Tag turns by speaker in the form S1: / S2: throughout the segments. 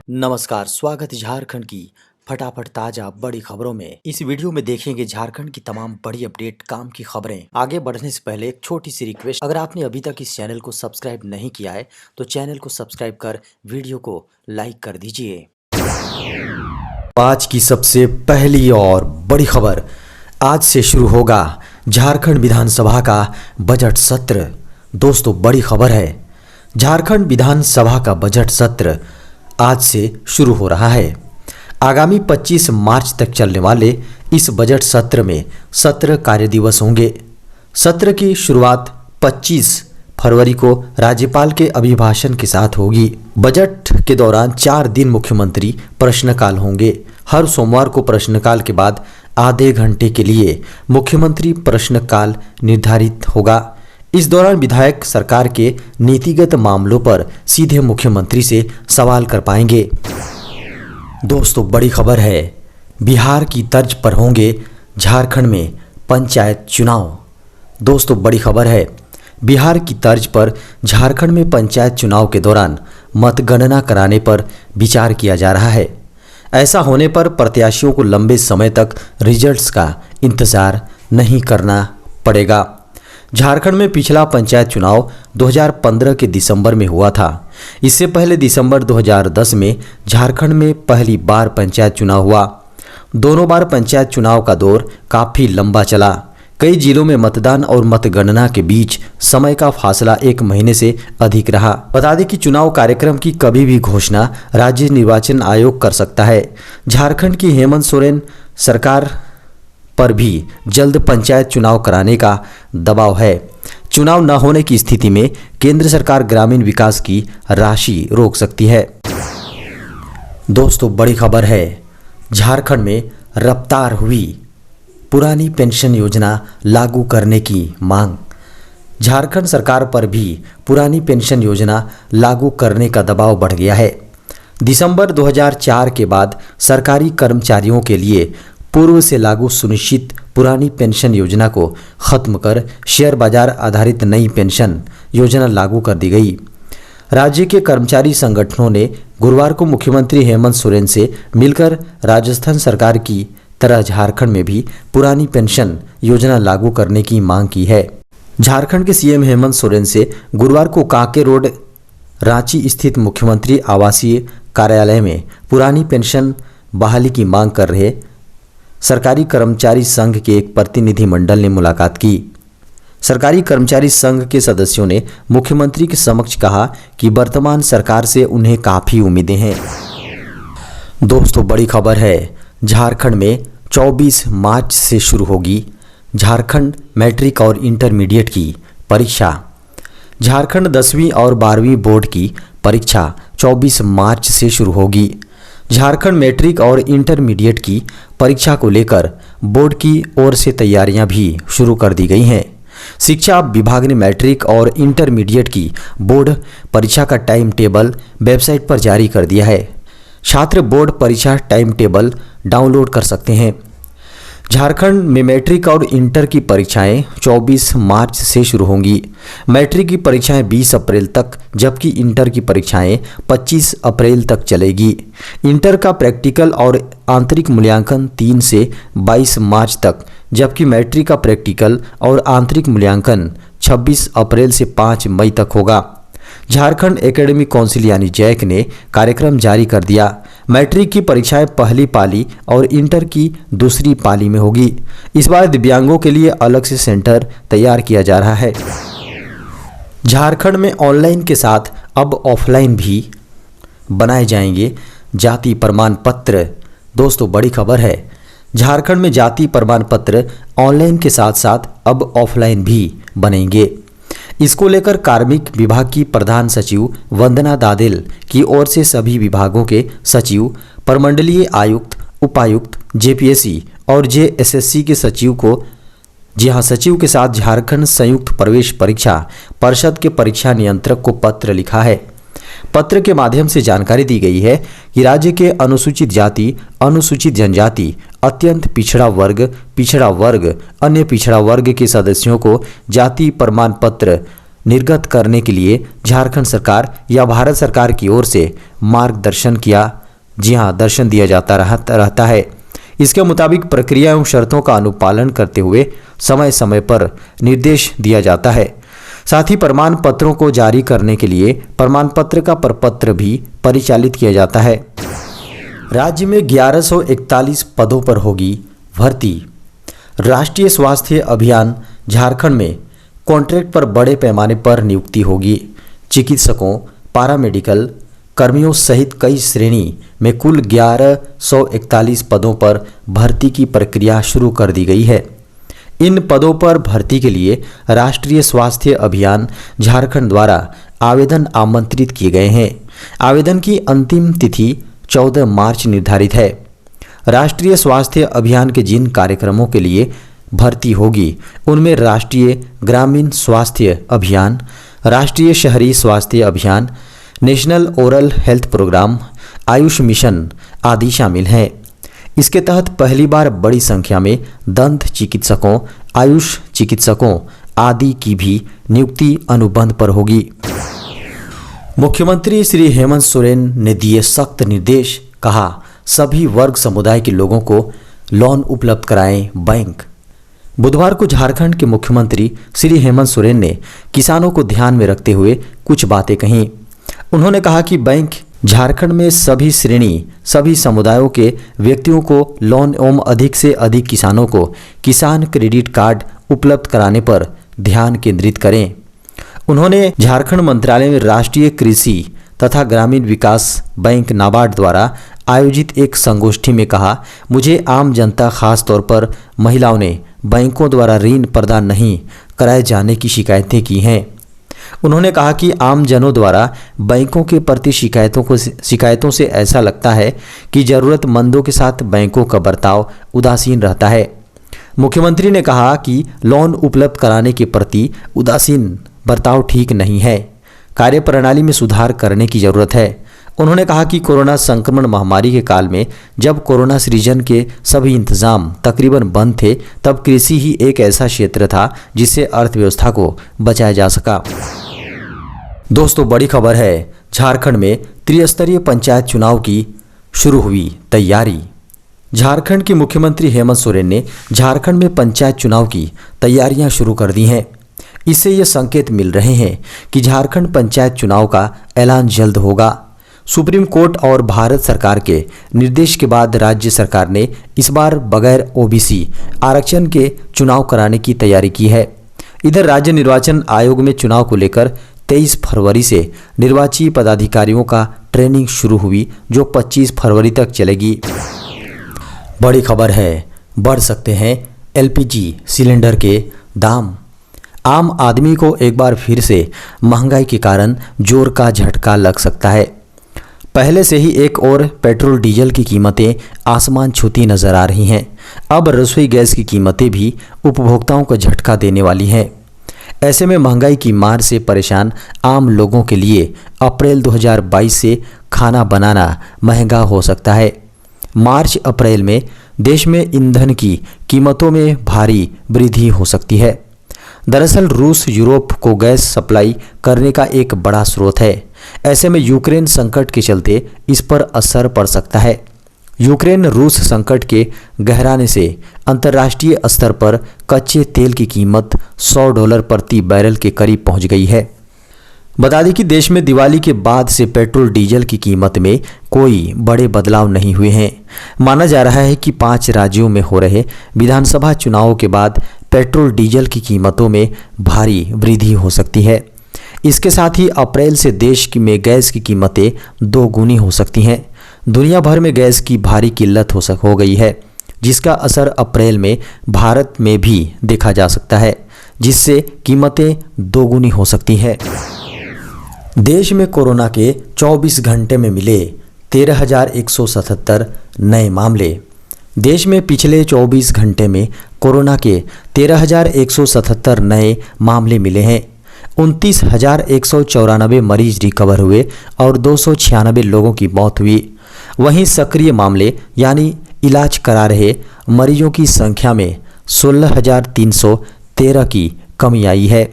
S1: नमस्कार, स्वागत है झारखंड की फटाफट ताजा बड़ी खबरों में। इस वीडियो में देखेंगे झारखंड की तमाम बड़ी अपडेट, काम की खबरें। आगे बढ़ने से पहले एक छोटी सी रिक्वेस्ट, अगर आपने अभी तक इस चैनल को सब्सक्राइब नहीं किया है तो चैनल को सब्सक्राइब कर वीडियो को लाइक कर दीजिए। आज की सबसे पहली और बड़ी खबर, आज से शुरू होगा झारखंड विधानसभा का बजट सत्र। दोस्तों, बड़ी खबर है, झारखंड विधानसभा का बजट सत्र आज से शुरू हो रहा है। आगामी 25 मार्च तक चलने वाले इस बजट सत्र में 17 कार्य दिवस होंगे। सत्र की शुरुआत 25 फरवरी को राज्यपाल के अभिभाषण के साथ होगी। बजट के दौरान 4 दिन मुख्यमंत्री प्रश्नकाल होंगे। हर सोमवार को प्रश्नकाल के बाद आधे घंटे के लिए मुख्यमंत्री प्रश्नकाल निर्धारित होगा। इस दौरान विधायक सरकार के नीतिगत मामलों पर सीधे मुख्यमंत्री से सवाल कर पाएंगे। दोस्तों, बड़ी खबर है, बिहार की तर्ज पर होंगे झारखंड में पंचायत चुनाव। दोस्तों, बड़ी खबर है, बिहार की तर्ज पर झारखंड में पंचायत चुनाव के दौरान मतगणना कराने पर विचार किया जा रहा है। ऐसा होने पर प्रत्याशियों को लंबे समय तक रिजल्ट्स का इंतजार नहीं करना पड़ेगा। झारखंड में पिछला पंचायत चुनाव 2015 के दिसंबर में हुआ था। इससे पहले दिसंबर 2010 में झारखंड में पहली बार पंचायत चुनाव हुआ। दोनों बार पंचायत चुनाव का दौर काफ़ी लंबा चला। कई जिलों में मतदान और मतगणना के बीच समय का फासला 1 महीने से अधिक रहा। बता दें कि चुनाव कार्यक्रम की कभी भी घोषणा राज्य निर्वाचन आयोग कर सकता है। झारखंड की हेमंत सोरेन सरकार पर भी जल्द पंचायत चुनाव कराने का दबाव है। चुनाव न होने की स्थिति में केंद्र सरकार ग्रामीण विकास की राशि रोक सकती है। दोस्तों, बड़ी खबर है, झारखंड में रफ्तार हुई पुरानी पेंशन योजना लागू करने की मांग। झारखंड सरकार पर भी पुरानी पेंशन योजना लागू करने का दबाव बढ़ गया है। दिसंबर 2004 के बाद सरकारी कर्मचारियों के लिए पूर्व से लागू सुनिश्चित पुरानी पेंशन योजना को खत्म कर शेयर बाजार आधारित नई पेंशन योजना लागू कर दी गई। राज्य के कर्मचारी संगठनों ने गुरुवार को मुख्यमंत्री हेमंत सोरेन से मिलकर राजस्थान सरकार की तरह झारखंड में भी पुरानी पेंशन योजना लागू करने की मांग की है। झारखंड के सीएम हेमंत सोरेन से गुरुवार को कांके रोड रांची स्थित मुख्यमंत्री आवासीय कार्यालय में पुरानी पेंशन बहाली की मांग कर रहे सरकारी कर्मचारी संघ के एक प्रतिनिधि मंडल ने मुलाकात की। सरकारी कर्मचारी संघ के सदस्यों ने मुख्यमंत्री के समक्ष कहा कि वर्तमान सरकार से उन्हें काफ़ी उम्मीदें हैं। दोस्तों, बड़ी खबर है, झारखंड में 24 मार्च से शुरू होगी झारखंड मैट्रिक और इंटरमीडिएट की परीक्षा। झारखंड 10वीं और 12वीं बोर्ड की परीक्षा 24 मार्च से शुरू होगी। झारखंड मैट्रिक और इंटरमीडिएट की परीक्षा को लेकर बोर्ड की ओर से तैयारियां भी शुरू कर दी गई हैं। शिक्षा विभाग ने मैट्रिक और इंटरमीडिएट की बोर्ड परीक्षा का टाइम टेबल वेबसाइट पर जारी कर दिया है। छात्र बोर्ड परीक्षा टाइम टेबल डाउनलोड कर सकते हैं। झारखंड में मैट्रिक और इंटर की परीक्षाएं 24 मार्च से शुरू होंगी। मैट्रिक की परीक्षाएं 20 अप्रैल तक, जबकि इंटर की परीक्षाएं 25 अप्रैल तक चलेगी। इंटर का प्रैक्टिकल और आंतरिक मूल्यांकन 3 से 22 मार्च तक, जबकि मैट्रिक का प्रैक्टिकल और आंतरिक मूल्यांकन 26 अप्रैल से 5 मई तक होगा। झारखंड एकेडमिक काउंसिल यानी जैक ने कार्यक्रम जारी कर दिया। मैट्रिक की परीक्षाएं पहली पाली और इंटर की दूसरी पाली में होगी। इस बार दिव्यांगों के लिए अलग से सेंटर तैयार किया जा रहा है। झारखंड में ऑनलाइन के साथ अब ऑफलाइन भी बनाए जाएंगे जाति प्रमाण पत्र। दोस्तों, बड़ी खबर है, झारखंड में जाति प्रमाण पत्र ऑनलाइन के साथ साथ अब ऑफलाइन भी बनेंगे। इसको लेकर कार्मिक विभाग की प्रधान सचिव वंदना दादेल की ओर से सभी विभागों के सचिव, प्रमंडलीय आयुक्त, उपायुक्त, जेपीएससी और जेएसएससी के सचिव को, जी हाँ, सचिव के साथ झारखंड संयुक्त प्रवेश परीक्षा परिषद के परीक्षा नियंत्रक को पत्र लिखा है। पत्र के माध्यम से जानकारी दी गई है कि राज्य के अनुसूचित जाति, अनुसूचित जनजाति, अत्यंत पिछड़ा वर्ग, अन्य पिछड़ा वर्ग के सदस्यों को जाति प्रमाण पत्र निर्गत करने के लिए झारखंड सरकार या भारत सरकार की ओर से मार्गदर्शन किया जी हाँ दर्शन दिया जाता रहता है। इसके मुताबिक प्रक्रिया एवं शर्तों का अनुपालन करते हुए समय समय पर निर्देश दिया जाता है। साथ ही प्रमाण पत्रों को जारी करने के लिए प्रमाण पत्र का प्रपत्र भी परिचालित किया जाता है। राज्य में 1141 पदों पर होगी भर्ती। राष्ट्रीय स्वास्थ्य अभियान झारखंड में कॉन्ट्रैक्ट पर बड़े पैमाने पर नियुक्ति होगी। चिकित्सकों, पारामेडिकल कर्मियों सहित कई श्रेणी में कुल 1141 पदों पर भर्ती की प्रक्रिया शुरू कर दी गई है। इन पदों पर भर्ती के लिए राष्ट्रीय स्वास्थ्य अभियान झारखंड द्वारा आवेदन आमंत्रित किए गए हैं। आवेदन की अंतिम तिथि 14 मार्च निर्धारित है। राष्ट्रीय स्वास्थ्य अभियान के जिन कार्यक्रमों के लिए भर्ती होगी उनमें राष्ट्रीय ग्रामीण स्वास्थ्य अभियान, राष्ट्रीय शहरी स्वास्थ्य अभियान, national oral health program, Ayush mission आदि शामिल हैं। इसके तहत पहली बार बड़ी संख्या में दंत चिकित्सकों, आयुष चिकित्सकों आदि की भी नियुक्ति अनुबंध पर होगी। मुख्यमंत्री श्री हेमंत सोरेन ने दिए सख्त निर्देश, कहा सभी वर्ग समुदाय के लोगों को लोन उपलब्ध कराएं बैंक। बुधवार को झारखंड के मुख्यमंत्री श्री हेमंत सोरेन ने किसानों को ध्यान में रखते हुए कुछ बातें कहीं। उन्होंने कहा कि बैंक झारखंड में सभी श्रेणी, सभी समुदायों के व्यक्तियों को लोन एवं अधिक से अधिक किसानों को किसान क्रेडिट कार्ड उपलब्ध कराने पर ध्यान केंद्रित करें। उन्होंने झारखंड मंत्रालय में राष्ट्रीय कृषि तथा ग्रामीण विकास बैंक नाबार्ड द्वारा आयोजित एक संगोष्ठी में कहा, मुझे आम जनता खास तौर पर महिलाओं ने बैंकों द्वारा ऋण प्रदान नहीं कराए जाने की शिकायतें की हैं। उन्होंने कहा कि आम जनों द्वारा बैंकों के प्रति शिकायतों से ऐसा लगता है कि जरूरतमंदों के साथ बैंकों का बर्ताव उदासीन रहता है। मुख्यमंत्री ने कहा कि लोन उपलब्ध कराने के प्रति उदासीन बर्ताव ठीक नहीं है, कार्यप्रणाली में सुधार करने की जरूरत है। उन्होंने कहा कि कोरोना संक्रमण महामारी के काल में जब कोरोना सृजन के सभी इंतजाम तकरीबन बंद थे, तब कृषि ही एक ऐसा क्षेत्र था जिससे अर्थव्यवस्था को बचाया जा सका। दोस्तों, बड़ी खबर है, झारखंड में त्रिस्तरीय पंचायत चुनाव की शुरू हुई तैयारी। झारखंड के मुख्यमंत्री हेमंत सोरेन ने झारखंड में पंचायत चुनाव की तैयारियां शुरू कर दी हैं। इससे ये संकेत मिल रहे हैं कि झारखंड पंचायत चुनाव का ऐलान जल्द होगा। सुप्रीम कोर्ट और भारत सरकार के निर्देश के बाद राज्य सरकार ने इस बार बगैर ओबीसी आरक्षण के चुनाव कराने की तैयारी की है। इधर राज्य निर्वाचन आयोग में चुनाव को लेकर 23 फरवरी से निर्वाची पदाधिकारियों का ट्रेनिंग शुरू हुई, जो 25 फरवरी तक चलेगी। बड़ी खबर है, बढ़ सकते हैं एलपीजी सिलेंडर के दाम। आम आदमी को एक बार फिर से महंगाई के कारण जोर का झटका लग सकता है। पहले से ही एक और पेट्रोल डीजल की कीमतें आसमान छूती नजर आ रही हैं। अब रसोई गैस की कीमतें भी उपभोक्ताओं को झटका देने वाली हैं। ऐसे में महंगाई की मार से परेशान आम लोगों के लिए अप्रैल 2022 से खाना बनाना महंगा हो सकता है। मार्च अप्रैल में देश में ईंधन की कीमतों में भारी वृद्धि हो सकती है। दरअसल रूस यूरोप को गैस सप्लाई करने का एक बड़ा स्रोत है। ऐसे में यूक्रेन संकट के चलते इस पर असर पड़ सकता है। यूक्रेन रूस संकट के गहराने से अंतर्राष्ट्रीय स्तर पर कच्चे तेल की कीमत $100 प्रति बैरल के करीब पहुंच गई है। बता दें कि देश में दिवाली के बाद से पेट्रोल डीजल की कीमत में कोई बड़े बदलाव नहीं हुए हैं। माना जा रहा है कि 5 राज्यों में हो रहे विधानसभा चुनावों के बाद पेट्रोल डीजल की कीमतों में भारी वृद्धि हो सकती है। इसके साथ ही अप्रैल से देश में गैस की कीमतें 2 गुनी हो सकती हैं। दुनिया भर में गैस की भारी किल्लत हो गई है, जिसका असर अप्रैल में भारत में भी देखा जा सकता है, जिससे कीमतें 2 गुनी हो सकती हैं। देश में कोरोना के 24 घंटे में मिले 13,177 नए मामले। देश में पिछले 24 घंटे में कोरोना के 13,177 नए मामले मिले हैं। 29,194 मरीज रिकवर हुए और 296 लोगों की मौत हुई। वहीं सक्रिय मामले यानी इलाज करा रहे मरीजों की संख्या में 16,313 की कमी आई है।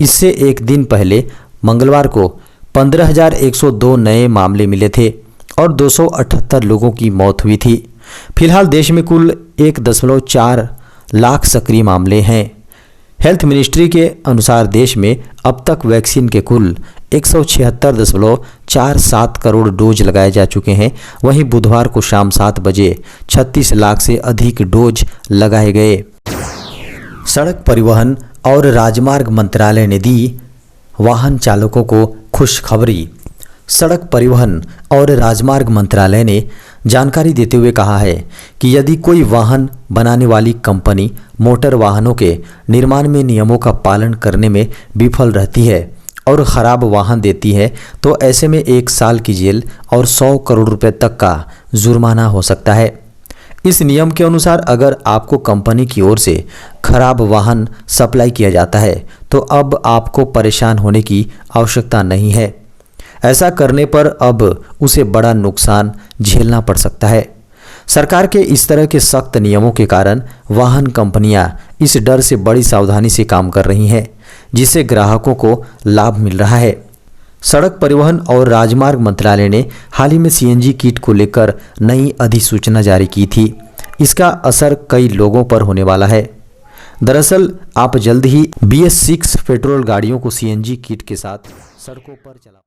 S1: इससे एक दिन पहले मंगलवार को 15,102 नए मामले मिले थे और 278 लोगों की मौत हुई थी। फिलहाल देश में कुल 1.4 लाख सक्रिय मामले हैं। हेल्थ मिनिस्ट्री के अनुसार देश में अब तक वैक्सीन के कुल 176.47 करोड़ डोज लगाए जा चुके हैं। वहीं बुधवार को शाम 7 बजे 36 लाख से अधिक डोज लगाए गए। सड़क परिवहन और राजमार्ग मंत्रालय ने दी वाहन चालकों को खुशखबरी। सड़क परिवहन और राजमार्ग मंत्रालय ने जानकारी देते हुए कहा है कि यदि कोई वाहन बनाने वाली कंपनी मोटर वाहनों के निर्माण में नियमों का पालन करने में विफल रहती है और ख़राब वाहन देती है तो ऐसे में 1 साल की जेल और 100 करोड़ रुपए तक का जुर्माना हो सकता है। इस नियम के अनुसार अगर आपको कंपनी की ओर से खराब वाहन सप्लाई किया जाता है तो अब आपको परेशान होने की आवश्यकता नहीं है। ऐसा करने पर अब उसे बड़ा नुकसान झेलना पड़ सकता है। सरकार के इस तरह के सख्त नियमों के कारण वाहन कंपनियां इस डर से बड़ी सावधानी से काम कर रही हैं, जिससे ग्राहकों को लाभ मिल रहा है। सड़क परिवहन और राजमार्ग मंत्रालय ने हाल ही में सीएनजी किट को लेकर नई अधिसूचना जारी की थी। इसका असर कई लोगों पर होने वाला है। दरअसल आप जल्द ही BS6 पेट्रोल गाड़ियों को सीएनजी किट के साथ सड़कों पर चला